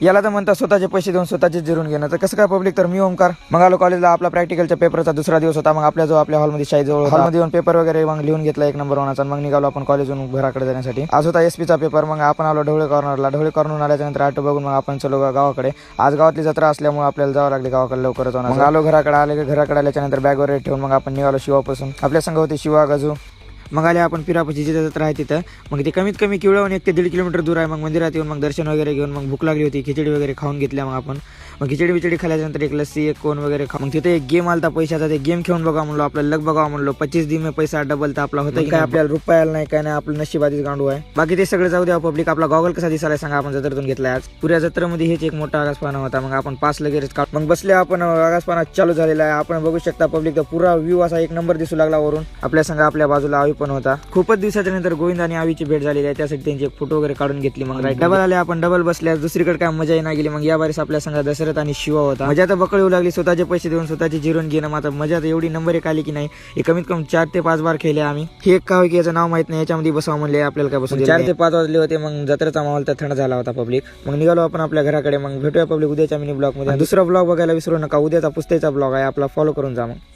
याला तर म्हणतात स्वतःचे पैसे देऊन स्वतःचे जिरून घेणं. तर कसं काय पब्लिक, तर मी ओमकार मग आलो कॉलेजला. आपला प्रॅक्टिकलच्या पेपरचा दुसरा दिवस होता. मग आपल्या हॉलमध्ये शाळेजवळ हॉलमध्ये येऊन पेपर वगैरे मग लिहून घेतला 1 नंबर होण्याचा. मग निघालो आपण कॉलेजवरून घराकडे जाण्यासाठी. आज होता एसपीचा पेपर. मग आपण आलो ढवळे कॉर्नरला. ढवळे कॉर्नर आल्याच्या नंतर ऑटो बघून मग आपण चलो गावाकडे. आज गावातली जत्रा असल्यामुळे आपल्याला जावं लागले गावाकडे लवकरच होणार. मग आलो घराकडे आल्याच्या नंतर बॅग वगैरे ठेवून मग आपण निघालो शिवापासून. आपल्या संघ होते शिवा, गजू. मग आले आपण पिरापची जिथे जत्रा आहे तिथं. मग ते कमीत कमी किवळावून 1 ते 1.5 किलोमीटर दूर आहे. मग मंदिरात येऊन मग दर्शन वगैरे घेऊन मग भूक लागली होती. खिचडी वगैरे खाऊन घेतल्या. मग आपण मग खिचडी खाल्ल्यानंतर एक लस्सी, एक कोण वगैरे मग तिथे एक गेम आलता पैशाचा. ते गेम खेळून बघा म्हणलो, आपल्याला लग बघा म्हणलो. 25 दिन में पैसा डबल तर आपला होता काय, आपल्याला रुपयाला नाही काय नाही, आपलं नशिबाधीच गांडू आहे. बाकी ते सगळं जाऊ द्या पब्लिक. आपला गॉगल कसा दिसायला सांगा, आपण जत्रेतून घेतलाय आज. पुऱ्या जत्रेमध्ये हेच एक मोठा आगासपाना होता. मग आपण पास लगेच काढ मग बसले आपण. आगासपाना चालू झालेला आहे. आपण बघू शकता पब्लिक, तर पुरा व्ह्यू असा 1 नंबर दिसू लागला वरून. आपल्या संघ आपल्या बाजूला आवी पण होता. खूपच दिवसाच्या नंतर गोविंद आणि आवीची भेट झालेली आहे. त्यासाठी त्यांचे एक फोटो वगैरे काढून घेतली. मग राईट डबल आले आपण. डबल बसल्यास दुसरीकडे काय मजा नाही गेली. मग या बारीस आपल्या संघ दशरथ आणि शिवा होता. मजा तर बकळ येऊ लागली. स्वतःचे पैसे देऊन स्वतःची जिरून घेणं. मात्र मजा तर एवढी नंबर 1 आली की नाही. हे कमीत कमी 4 ते 5 बार खेळले आम्ही. हे एक काय की याचं नाव माहित नाही. याच्यामध्ये बसावं म्हणले, आपल्याला काय बसून 4 ते 5 वाजले होते. मग जत्रेचा माहोल तर थंड झाला होता पब्लिक. मग निघालो आपण आपल्या घराकडे. मग भेटूया पब्लिक उद्याच्या मिनी ब्लॉग मध्ये. दुसरा ब्लॉग बघायला विसरू नका. उद्याचा पुस्तेचा ब्लॉग आहे आपला, फॉलो करून जा मग.